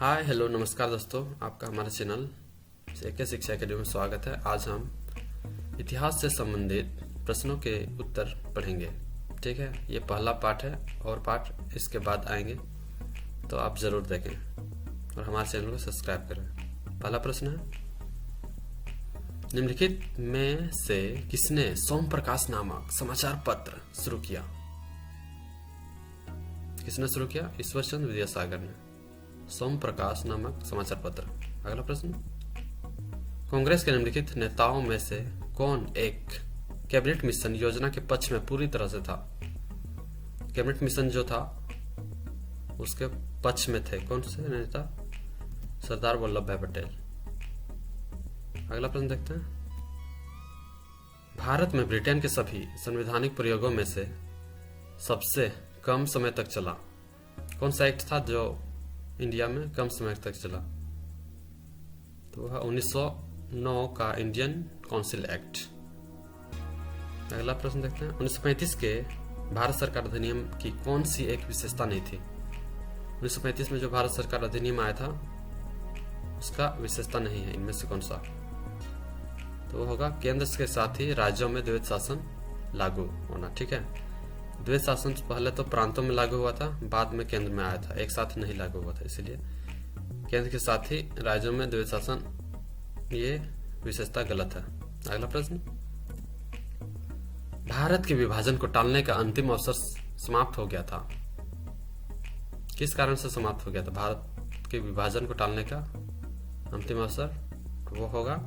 Hi hello नमस्कार दोस्तों, आपका हमारे चैनल जेके शिक्षा अकेडमी में स्वागत है। आज हम इतिहास से संबंधित प्रश्नों के उत्तर पढ़ेंगे। ठीक है, ये पहला पाठ है और पाठ इसके बाद आएंगे, तो आप जरूर देखें और हमारे चैनल को सब्सक्राइब करें। पहला प्रश्न है, निम्नलिखित में से किसने सोम प्रकाश नामक समाचार पत्र शुरू किया? किसने शुरू किया? ईश्वर चंद्र विद्यासागर ने सोम प्रकाश नामक समाचार पत्र। अगला प्रश्न, कांग्रेस के निम्नलिखित नेताओं में से कौन एक कैबिनेट मिशन योजना के पक्ष में पूरी तरह से था? कैबिनेट मिशन जो था उसके पक्ष में थे कौन से नेता? सरदार वल्लभ भाई पटेल। अगला प्रश्न देखते हैं, भारत में ब्रिटेन के सभी संवैधानिक प्रयोगों में से सबसे कम समय तक चला कौन सा एक्ट था जो इंडिया में कम समय तक चला? तो वह 1909 का इंडियन काउंसिल एक्ट। अगला प्रश्न देखते हैं, 1935 के भारत सरकार अधिनियम की कौन सी एक विशेषता नहीं थी? 1935 में जो भारत सरकार अधिनियम आया था उसका विशेषता नहीं है, इनमें से कौन सा? तो वो होगा केंद्र के साथ ही राज्यों में द्वैत शासन लागू होना। ठीक है, द्वैत शासन पहले तो प्रांतों में लागू हुआ था, बाद में केंद्र में आया था, एक साथ नहीं लागू हुआ था, इसलिए केंद्र के साथ ही राज्यों में द्वैत शासन, ये विशेषता गलत है। अगला प्रश्न, भारत के विभाजन को टालने का अंतिम अवसर समाप्त हो गया था, किस कारण से समाप्त हो गया था भारत के विभाजन को टालने का अंतिम अवसर? वो होगा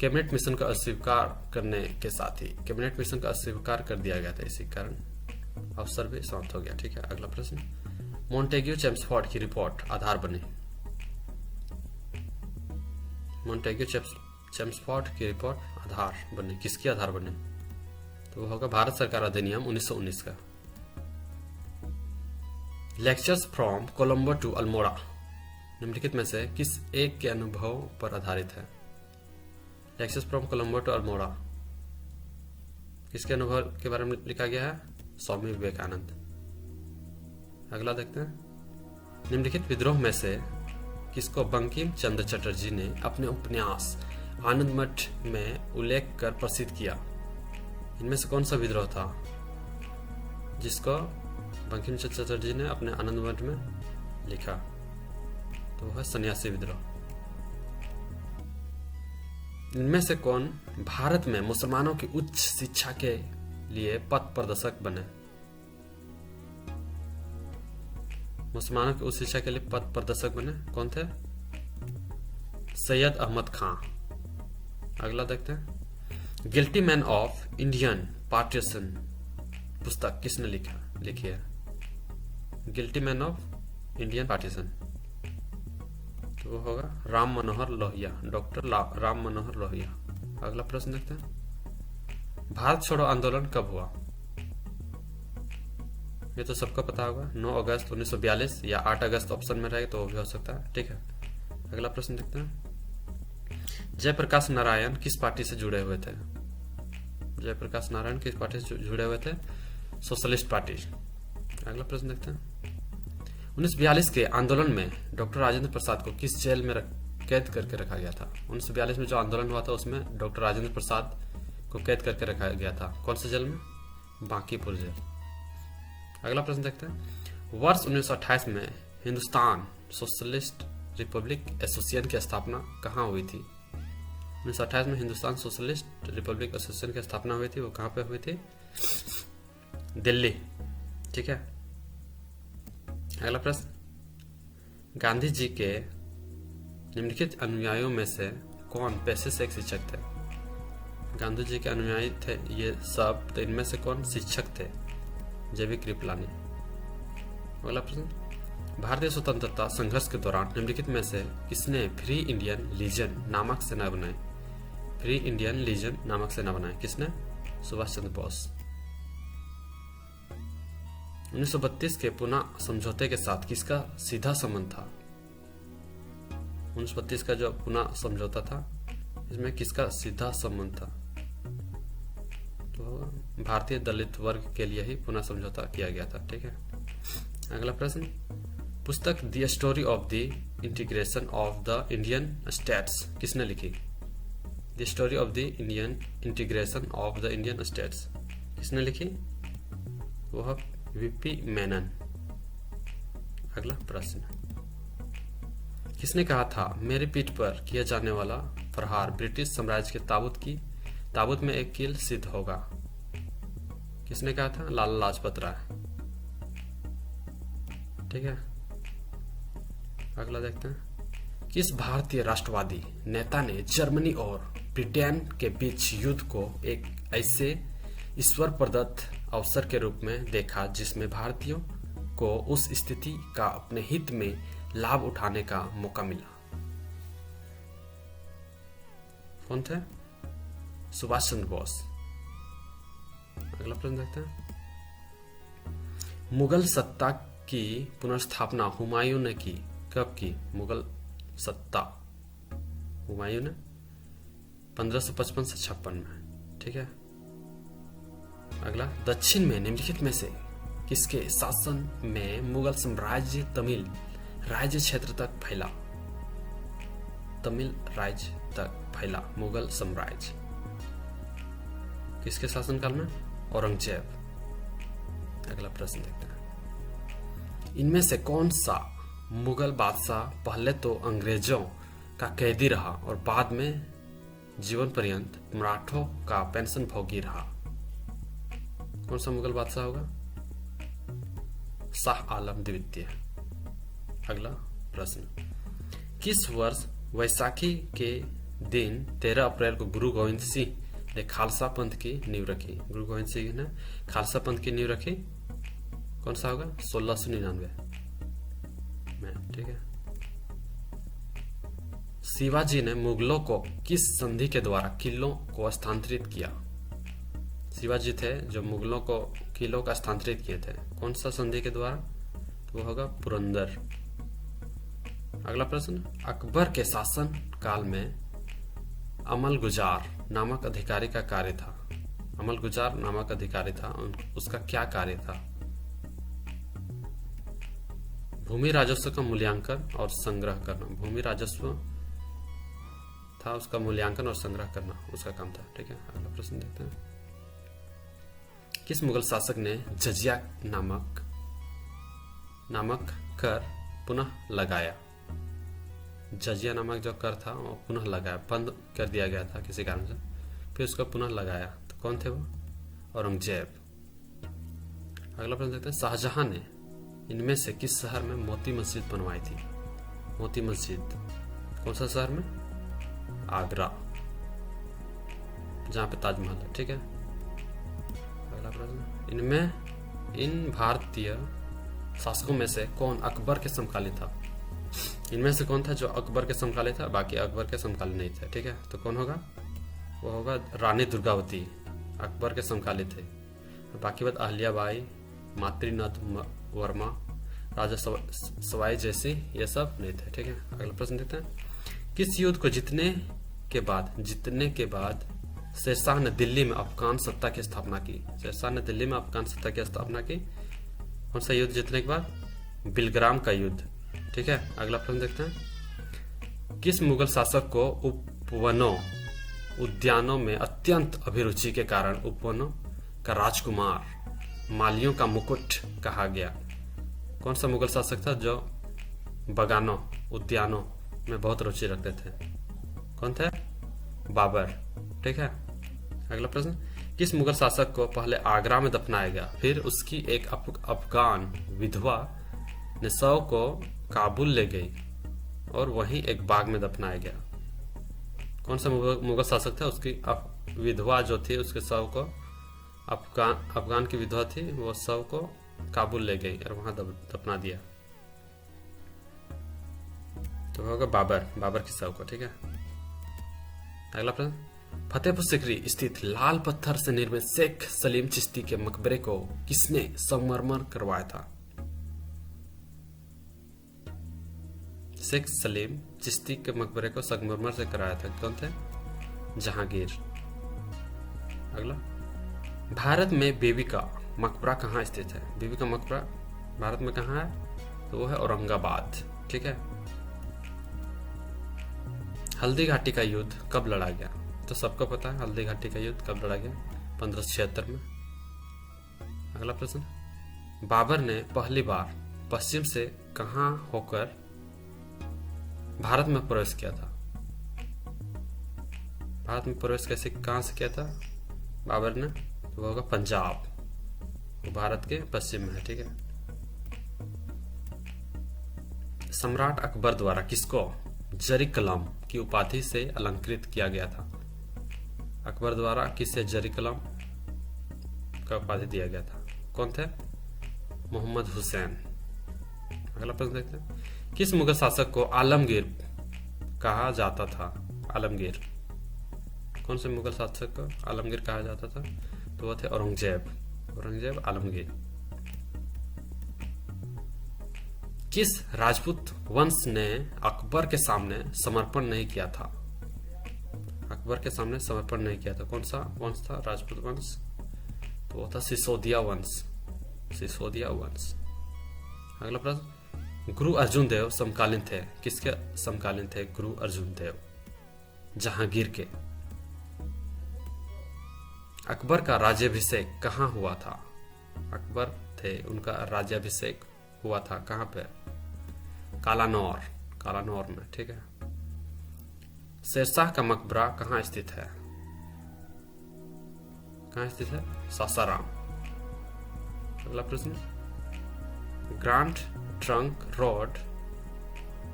कैबिनेट मिशन का अस्वीकार करने के साथ ही कैबिनेट मिशन का अस्वीकार कर दिया गया था, इसी कारण अवसर भी समाप्त हो गया। ठीक है, अगला प्रश्न, मॉन्टेग्यू चेम्सफोर्ड की रिपोर्ट आधार बनी। मॉन्टेग्यू चेम्सफोर्ड की रिपोर्ट आधार बनी, किसकी आधार बनी? तो वो होगा भारत सरकार अधिनियम 1919 का। Lectures from Colombo to Almora निम्नलिखित में से किस एक के अनुभव पर आधारित है? Lectures from Colombo to Almora किसके अनुभव के बारे में लिखा गया है? स्वामी विवेकानंद। अगला देखते हैं, निम्नलिखित विद्रोह में से किसको बंकिम चंद्र चटर्जी ने अपने उपन्यास आनंद मठ में उल्लेख कर प्रसिद्ध किया? इनमें से कौन सा विद्रोह था जिसको बंकिम चंद्र चटर्जी ने अपने आनंद मठ में लिखा? तो वह है सन्यासी विद्रोह। इनमें से कौन भारत में मुसलमानों की उच्च शिक्षा के लिए पथ प्रदर्शक बने? मुसलमानों की उच्च शिक्षा के लिए पथ प्रदर्शक बने कौन थे? सैयद अहमद खां। अगला देखते हैं, guilty man of Indian partition पुस्तक किसने लिखी है? Guilty man of Indian partition, तो वो होगा राम मनोहर लोहिया, डॉक्टर राम मनोहर लोहिया। अगला प्रश्न देखते हैं, भारत छोड़ो आंदोलन कब हुआ? ये तो सबको पता होगा, 9 अगस्त 1942 या 8 अगस्त ऑप्शन में रहे तो वो भी हो सकता है। ठीक है, अगला प्रश्न देखते हैं, जयप्रकाश नारायण किस पार्टी से जुड़े हुए थे? जयप्रकाश नारायण किस पार्टी से जुड़े हुए थे? Socialist party. अगला प्रश्न देखते हैं, 1942 के आंदोलन में डॉक्टर राजेंद्र प्रसाद को किस जेल में कैद करके रखा गया था? 1942 में जो आंदोलन हुआ था उसमें डॉक्टर राजेंद्र प्रसाद को कैद करके रखा गया था, कौन से जेल में? बांकीपुर जेल। अगला प्रश्न देखते हैं, वर्ष 1928 में हिंदुस्तान सोशलिस्ट रिपब्लिक एसोसिएशन की स्थापना कहाँ हुई थी? 1928 में हिंदुस्तान सोशलिस्ट रिपब्लिक एसोसिएशन की स्थापना हुई थी, वो कहाँ पे हुई थी? दिल्ली। ठीक है, अगला प्रश्न, गांधी जी के निम्नलिखित अनुयायियों में से कौन पेशे से एक शिक्षक थे? गांधी जी के अनुयायी थे ये सब, तो इनमें से कौन शिक्षक थे? जेबी कृपलानी। अगला प्रश्न, भारतीय स्वतंत्रता संघर्ष के दौरान निम्नलिखित में से किसने फ्री इंडियन लीजन नामक सेना बनाई? फ्री इंडियन लीजन नामक सेना बनाई किसने? सुभाष चंद्र बोस। 1932 के पुणे समझौते के साथ किसका सीधा संबंध था? 1932 का जो पुणे समझौता था इसमें किसका सीधा संबंध था? तो भारतीय दलित वर्ग के लिए ही पुणे समझौता किया गया था। ठीक है, अगला प्रश्न, पुस्तक the story of the integration of the Indian states किसने लिखी? The story of the Indian integration of the Indian states किसने लिखी? वह वीपी मेनन। अगला प्रश्न, किसने कहा था मेरी पीठ पर किया जाने वाला प्रहार ब्रिटिश साम्राज्य के ताबूत में एक कील सिद्ध होगा? किसने कहा था? लाला लाजपत राय। ठीक है, अगला देखते हैं। किस भारतीय राष्ट्रवादी नेता ने जर्मनी और ब्रिटेन के बीच युद्ध को एक ऐसे ईश्वर प्रदत्त अवसर के रूप में देखा जिसमें भारतीयों को उस स्थिति का अपने हित में लाभ उठाने का मौका मिला? कौन थे? सुभाष चंद्र बोस। अगला प्रश्न देखते हैं। मुगल सत्ता की पुनर्स्थापना हुमायूं ने की? कब की मुगल सत्ता? हुमायूं ने 1555 से 56 में। ठीक है, अगला, दक्षिण में निम्नलिखित में से किसके शासन में मुगल साम्राज्य तमिल राज्य क्षेत्र तक फैला? तमिल राज्य तक फैला मुगल साम्राज्य किसके शासनकाल में? औरंगजेब। अगला प्रश्न देखते हैं। इनमें से कौन सा मुगल बादशाह पहले तो अंग्रेजों का कैदी रहा और बाद में जीवन पर्यंत मराठों का पेंशन भोगी रहा? कौन सा मुगल बादशाह होगा? शाह आलम द्वितीय। अगला प्रश्न, किस वर्ष वैसाखी के दिन 13 अप्रैल को गुरु गोविंद सिंह ने खालसा पंथ की नींव रखी? गुरु गोविंद सिंह ने खालसा पंथ की नींव रखी, कौन सा होगा? 1699 में। ठीक है, शिवाजी ने मुगलों को किस संधि के द्वारा किलों को स्थानांतरित किया? शिवाजी थे जो मुगलों को किलों का स्थानांतरित किए थे, कौन सा संधि के द्वारा? तो वो होगा पुरंदर। अगला प्रश्न, अकबर के शासन काल में अमल गुजार नामक अधिकारी का कार्य था? अमल गुजार नामक अधिकारी था, उसका क्या कार्य था? भूमि राजस्व का मूल्यांकन और संग्रह करना। भूमि राजस्व था उसका मूल्यांकन और संग्रह करना उसका काम था। ठीक है, अगला प्रश्न देखते हैं। किस मुगल शासक ने जजिया नामक कर पुनः लगाया? जजिया नामक जो कर था वो पुनः लगाया, बंद कर दिया गया था किसी कारण से, फिर उसको पुनः लगाया। तो कौन थे वो? औरंगजेब। अगला प्रश्न देखते हैं। शाहजहां ने इनमें से किस शहर में मोती मस्जिद बनवाई थी? मोती मस्जिद कौन सा शहर में? आगरा, जहां पे ताजमहल है। ठीक है, अगला प्रश्न, इन भारतीय शासकों में से कौन अकबर के समकालीन था? इनमें से कौन था जो अकबर के समकालीन था, बाकी अकबर के समकालीन नहीं थे? ठीक है, तो कौन होगा? वो होगा रानी दुर्गावती, अकबर के समकालीन थे। बाकी बात अहल्याबाई, मातृनाथ वर्मा, राजा सवाई जैसी ये सब नहीं थे। ठीक है, अगला प्रश्न देखते हैं। किस युद्ध को जीतने के बाद शेरशाह ने दिल्ली में अफगान सत्ता की स्थापना की? शेरशाह ने दिल्ली में अफगान सत्ता की स्थापना की, कौन सा युद्ध जीतने के बाद? बिलग्राम का युद्ध। ठीक है, अगला प्रश्न देखते हैं। किस मुगल शासक को उपवनों उद्यानों में अत्यंत अभिरुचि के कारण उपवनों का राजकुमार, मालियों का मुकुट कहा गया? कौन सा मुगल शासक था जो बगानों उद्यानों में बहुत रुचि रखते थे? कौन थे? बाबर। ठीक है, अगला प्रश्न। किस मुगल शासक को पहले आगरा में दफनाया गया, फिर उसकी एक अफगान विधवा ने शव को काबुल ले गई और वहीं एक बाग में दफनाया गया? कौन सा मुगल शासक था? उसकी विधवा जो थी उसके शव को, अफगान की विधवा थी, वो शव को काबुल ले गई और वहां दफना दिया। तो होगा बाबर की शव को। ठीक है, अगला प्रश्न। फतेहपुर सिकरी स्थित लाल पत्थर से निर्मित शेख सलीम चिश्ती के मकबरे को किसने संगमरमर करवाया था? शेख सलीम चिश्ती के मकबरे को संगमरमर से कराया था, कौन थे? जहांगीर। अगला, भारत में बीबी का मकबरा कहाँ स्थित है? बीबी का मकबरा भारत में कहाँ है? तो वो है औरंगाबाद। ठीक है। हल्दी घाटी का युद्ध कब लड़ा गया? तो सबको पता है हल्दी घाटी का युद्ध कब लड़ा गया, 1576 में। अगला प्रश्न, बाबर ने पहली बार पश्चिम से कहां होकर भारत में प्रवेश किया था? भारत में प्रवेश कैसे कहां से किया था बाबर ने? तो वो होगा पंजाब, वो भारत के पश्चिम में है। ठीक है। सम्राट अकबर द्वारा किसको जरी कलम की उपाधि से अलंकृत किया गया था? अकबर द्वारा किसे जरी कलम का उपाधि दिया गया था? कौन थे? मोहम्मद हुसैन। अगला प्रश्न देखते हैं, किस मुगल शासक को आलमगीर कहा जाता था? आलमगीर, कौन से मुगल शासक को आलमगीर कहा जाता था? तो वो थे औरंगजेब आलमगीर। किस राजपूत वंश ने अकबर के सामने समर्पण नहीं किया था? अकबर के सामने समर्पण नहीं किया था, कौन सा वंश था? राजपूत वंश, तो वो था सिसोदिया वंश। अगला प्रश्न, गुरु अर्जुन देव समकालीन थे, किसके समकालीन थे गुरु अर्जुन देव? जहांगीर के। अकबर का राज्याभिषेक कहाँ हुआ था? अकबर थे, उनका राज्याभिषेक हुआ था कहाँ पे? कालानौर में। ठीक है। शेरशाह का मकबरा कहाँ स्थित है? सासाराम। अगला प्रश्न, ग्रैंड ट्रंक रोड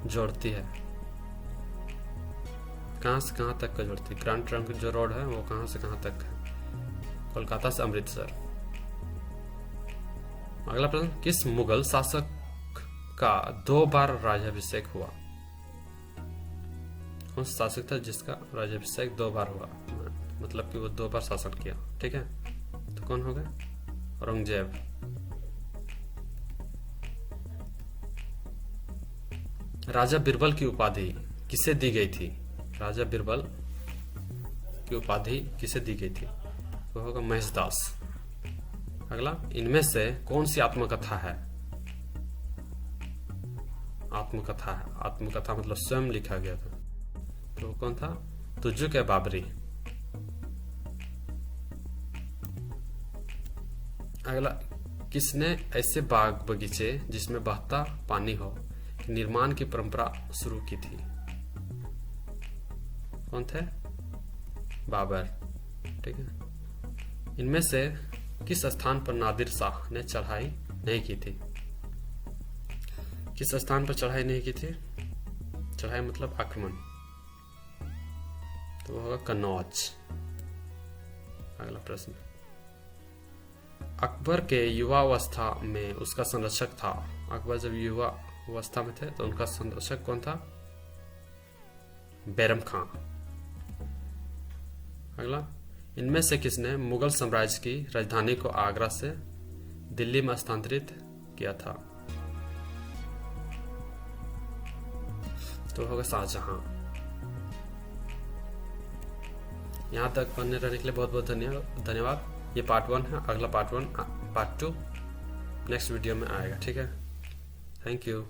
जोड़ती है, कहां से कहां तक का जोड़ती है? ग्रैंड ट्रंक जो रोड है वो कहां से कहां तक है? कोलकाता से अमृतसर। अगला प्रश्न, किस मुगल शासक का 2 बार राज्याभिषेक हुआ? कौन सा शासक था जिसका राज्याभिषेक 2 बार हुआ, मतलब कि वो 2 बार शासन किया? ठीक है। तो कौन हो गया? औरंगजेब। राजा बीरबल की उपाधि किसे दी गई थी? राजा बीरबल की उपाधि किसे दी गई थी? वो होगा महेशदास। अगला, इनमें से कौन सी आत्मकथा है? आत्मकथा मतलब स्वयं लिखा गया था, तो कौन था? तुजुक है बाबरी। अगला, किसने ऐसे बाग बगीचे जिसमें बहता पानी हो निर्माण की परंपरा शुरू की थी? कौन थे? बाबर। ठीक है। इनमें से किस स्थान पर नादिर शाह ने चढ़ाई नहीं की थी? किस स्थान पर चढ़ाई नहीं की थी? चढ़ाई मतलब आक्रमण, तो वो होगा कन्नौज। अगला प्रश्न, अकबर के युवावस्था में उसका संरक्षक था। अकबर जब युवा अवस्था में थे तो उनका संरक्षक कौन था? बैरम खां। अगला, इनमें से किसने मुगल साम्राज्य की राजधानी को आगरा से दिल्ली में स्थानांतरित किया था? तो होगा शाहजहां। यहां तक पढ़ने रहने के लिए बहुत बहुत धन्यवाद। ये पार्ट 1 है, अगला पार्ट 2 नेक्स्ट वीडियो में आएगा। ठीक है, थैंक यू।